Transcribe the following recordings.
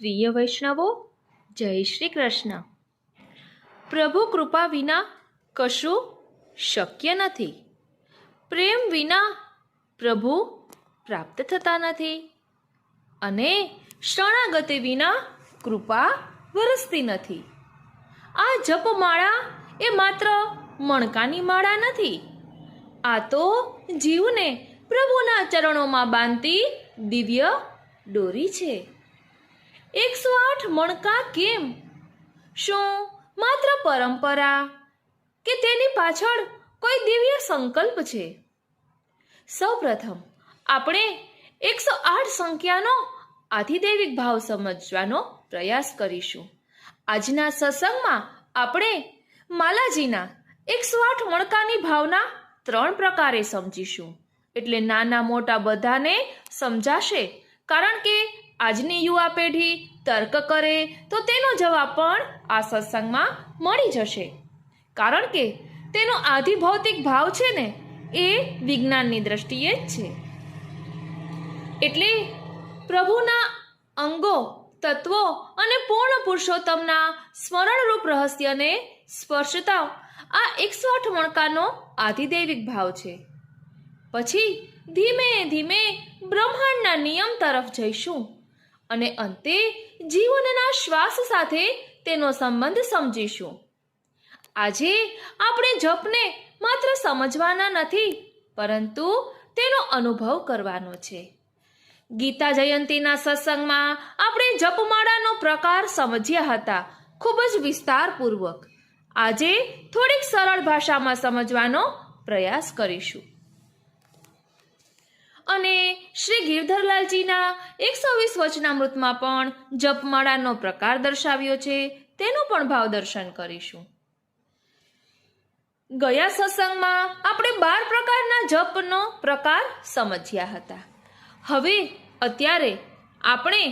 પ્રિય વૈષ્ણવો, જય શ્રી કૃષ્ણ. પ્રભુ કૃપા વિના કશું શક્ય નથી. પ્રેમ વિના પ્રભુ પ્રાપ્ત થતા નથી અને શરણાગતિ વિના કૃપા વરસતી નથી. આ જપમાળા એ માત્ર મણકાની માળા નથી. આ તો જીવને પ્રભુના ચરણોમાં બાંધતી દિવ્ય દોરી છે. 108 મણકા કેમ? શું માત્ર પરંપરા કે તેની પાછળ કોઈ દિવ્ય સંકલ્પ છે? સૌપ્રથમ આપણે 108 સંખ્યાનો આધિદૈવિક ભાવ સમજવાનો પ્રયાસ કરીશું. આજના સત્સંગમાં આપણે માલાજીના 108 મણકાની ભાવના 3 પ્રકારે સમજીશું. એટલે નાના મોટા બધાને સમજાશે. કારણ કે આજની યુવા પેઢી તર્ક કરે તો તેનો જવાબ પણ આ સત્સંગમાં મળી જશે. કારણ કે તેનો આધિભૌતિક ભાવ છે ને એ વિજ્ઞાનની દ્રષ્ટિએ જ છે. એટલે પ્રભુના અંગો, તત્વો અને પૂર્ણ પુરુષોત્તમના સ્મરણરૂપ રહસ્યને સ્પર્શતા આ 108 મણકાનો આધિદૈવિક ભાવ છે. પછી ધીમે ધીમે બ્રહ્માંડના નિયમ તરફ જઈશું અને અંતે જીવનના શ્વાસ સાથે તેનો સંબંધ સમજીશું. આજે આપણે જપને માત્ર સમજવાના નથી, પરંતુ તેનો અનુભવ કરવાનો છે. ગીતા જયંતીના સત્સંગમાં આપણે જપમાળાનો પ્રકાર સમજ્યા હતા, ખૂબ જ વિસ્તારપૂર્વક. આજે થોડીક સરળ ભાષામાં સમજવાનો પ્રયાસ કરીશું. અને શ્રી ગિરધરલાલજીના 120 વચનામૃતમાં પણ જપમાળાનો પ્રકાર દર્શાવ્યો છે, તેનો પણ ભાવ દર્શન કરીશું. ગયા સત્સંગમાં આપણે 12 પ્રકારના જપનો પ્રકાર સમજ્યા હતા. હવે અત્યારે આપણે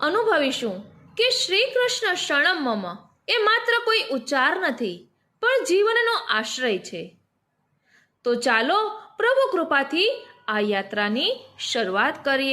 અનુભવીશું કે શ્રી કૃષ્ણ શરણમ મમ એ માત્ર કોઈ ઉચ્ચાર નથી, પણ જીવનનો આશ્રય છે. તો ચાલો પ્રભુ કૃપાથી આ યાત્રાની શરૂઆત કરીએ.